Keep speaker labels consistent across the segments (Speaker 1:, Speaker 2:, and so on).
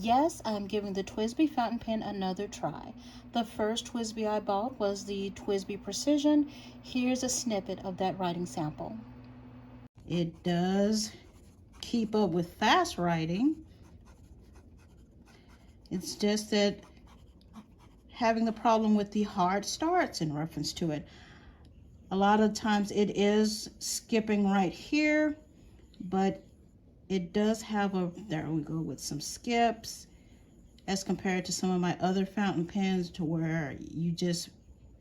Speaker 1: Yes, I'm giving the Twsbi fountain pen another try. The first Twsbi I bought was the Twsbi Precision. Here's a snippet of that writing sample.
Speaker 2: It does keep up with fast writing. It's just that having the problem with the hard starts in reference to it. A lot of times it is skipping right here, but it does have a, there we go, with some skips as compared to some of my other fountain pens to where you just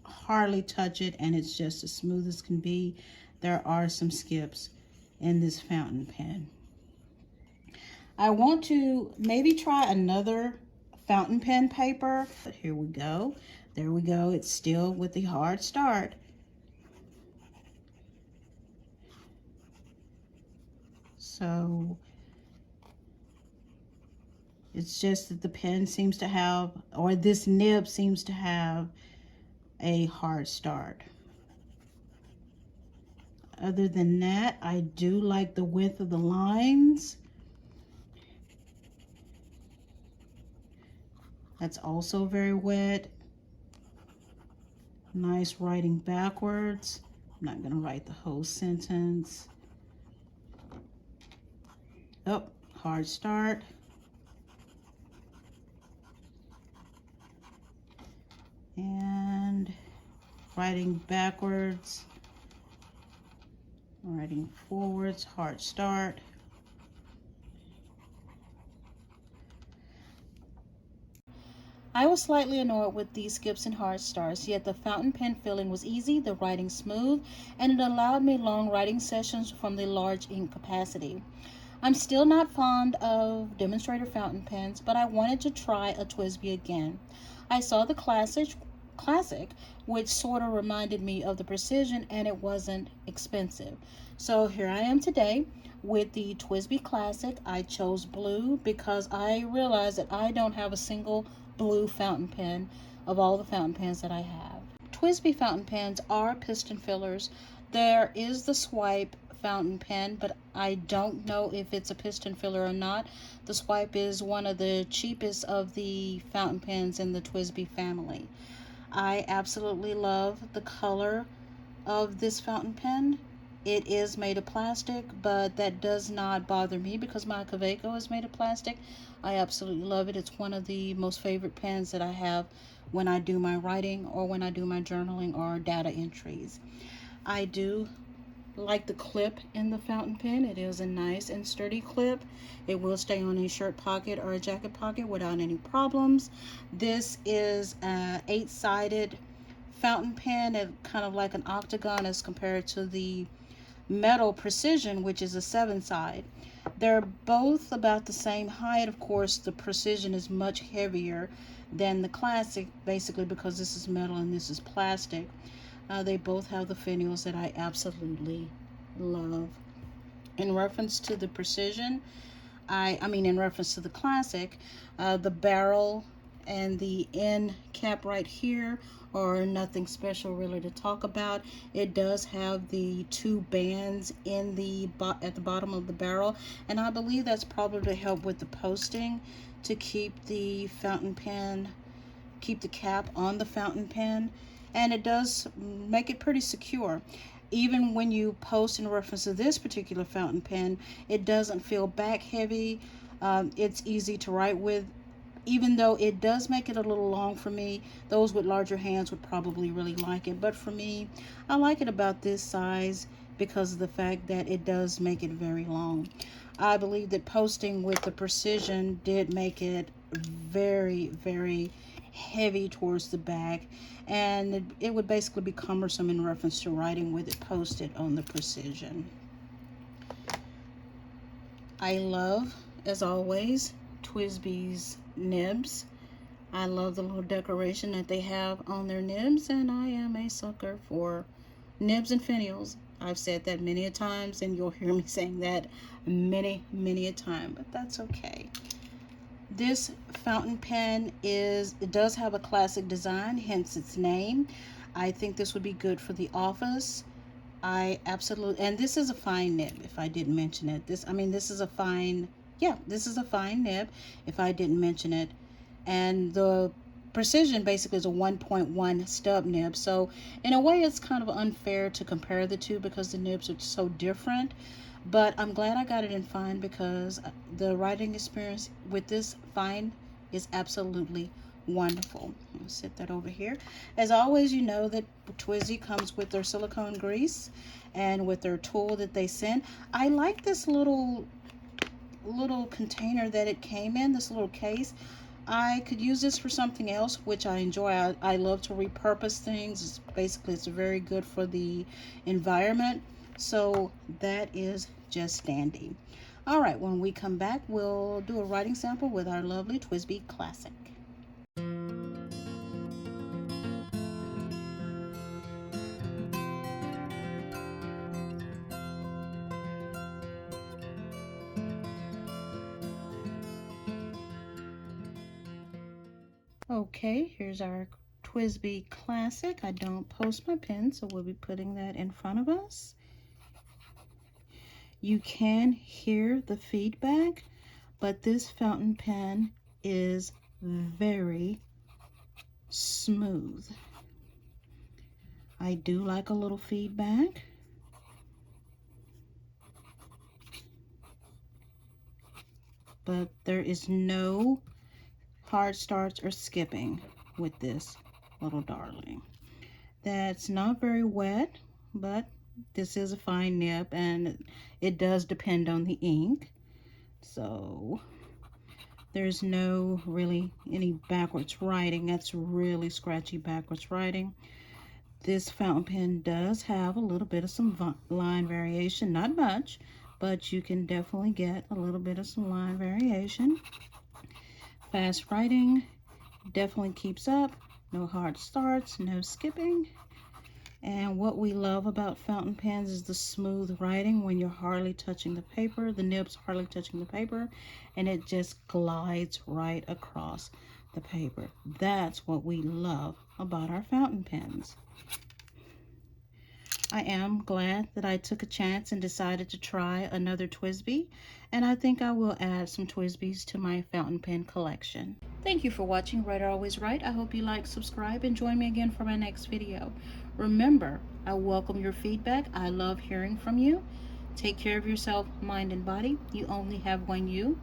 Speaker 2: hardly touch it and it's just as smooth as can be. There are some skips in this fountain pen. I want to maybe try another fountain pen paper, but here we go. There we go. It's still with the hard start. So it's just that the pen seems to have, or this nib seems to have a hard start. Other than that, I do like the width of the lines. That's also very wet. Nice writing backwards. I'm not gonna write the whole sentence. Oh, hard start. And writing backwards. Writing forwards, hard start.
Speaker 1: I was slightly annoyed with these skips and hard starts, yet the fountain pen feeling was easy, the writing smooth, and it allowed me long writing sessions from the large ink capacity. I'm still not fond of demonstrator fountain pens, but I wanted to try a Twsbi again. I saw the classic, which sort of reminded me of the Precision, and it wasn't expensive. So here I am today with the Twsbi Classic. I chose blue because I realized that I don't have a single blue fountain pen of all the fountain pens that I have. Twsbi fountain pens are piston fillers. There is the Swipe fountain pen, but I don't know if it's a piston filler or not. The Swipe is one of the cheapest of the fountain pens in the Twsbi family. I absolutely love the color of this fountain pen. It is made of plastic, but that does not bother me because my Kaweco is made of plastic. I absolutely love it. It's one of the most favorite pens that I have when I do my writing or when I do my journaling or data entries. I do like the clip in the fountain pen. It is a nice and sturdy clip. It will stay on a shirt pocket or a jacket pocket without any problems. This is an 8-sided fountain pen, and kind of like an octagon as compared to the metal Precision, which is a 7-side. They're both about the same height. Of course, the Precision is much heavier than the Classic, basically because this is metal and this is plastic. They both have the finials that I absolutely love. In reference to the Precision, in reference to the Classic, the barrel and the end cap right here are nothing special really to talk about. It does have the 2 bands in the at the bottom of the barrel, and I believe that's probably to help with the posting, to keep the fountain pen, keep the cap on the fountain pen, and it does make it pretty secure. Even when you post in reference to this particular fountain pen, it doesn't feel back heavy. It's easy to write with, even though it does make it a little long for me. Those with larger hands would probably really like it, but for me, I like it about this size because of the fact that it does make it very long. I believe that posting with the Precision did make it very, very heavy towards the back, and it would basically be cumbersome in reference to writing with it posted on the Precision. I love, as always, Twsbi's nibs. I love the little decoration that they have on their nibs, and I am a sucker for nibs and finials. I've said that many a times, and you'll hear me saying that many a time, but that's okay. This fountain pen it does have a classic design, hence its name. I think this would be good for the office. I absolutely, and this is a fine nib, if I didn't mention it. This is a fine yeah, this is a fine nib if I didn't mention it. And the precision basically is a 1.1 stub nib. So in a way it's kind of unfair to compare the two because the nibs are so different. But I'm glad I got it in fine because the writing experience with this fine is absolutely wonderful. I'll set that over here. As always, you know that Twsbi comes with their silicone grease and with their tool that they send. I like this little container that it came in, this little case. I could use this for something else, which I enjoy. I love to repurpose things. It's very good for the environment. So that is just dandy. All right, when we come back, we'll do a writing sample with our lovely Twsbi Classic. Okay, here's our Twsbi Classic. I don't post my pen, so we'll be putting that in front of us. You can hear the feedback, but this fountain pen is very smooth. I do like a little feedback. But there is no hard starts or skipping with this little darling. That's not very wet, but this is a fine nib and it does depend on the ink. So there's no really any backwards writing. That's really scratchy backwards writing. This fountain pen does have a little bit of some line variation, not much, but you can definitely get a little bit of some line variation. Fast writing definitely keeps up. No hard starts, no skipping. And what we love about fountain pens is the smooth writing when you're hardly touching the paper, the nibs hardly touching the paper, and it just glides right across the paper. That's what we love about our fountain pens. I am glad that I took a chance and decided to try another Twsbi, and I think I will add some Twsbis to my fountain pen collection. Thank you for watching Writer Always Right. I hope you like, subscribe, and join me again for my next video. Remember, I welcome your feedback. I love hearing from you. Take care of yourself, mind and body. You only have one you.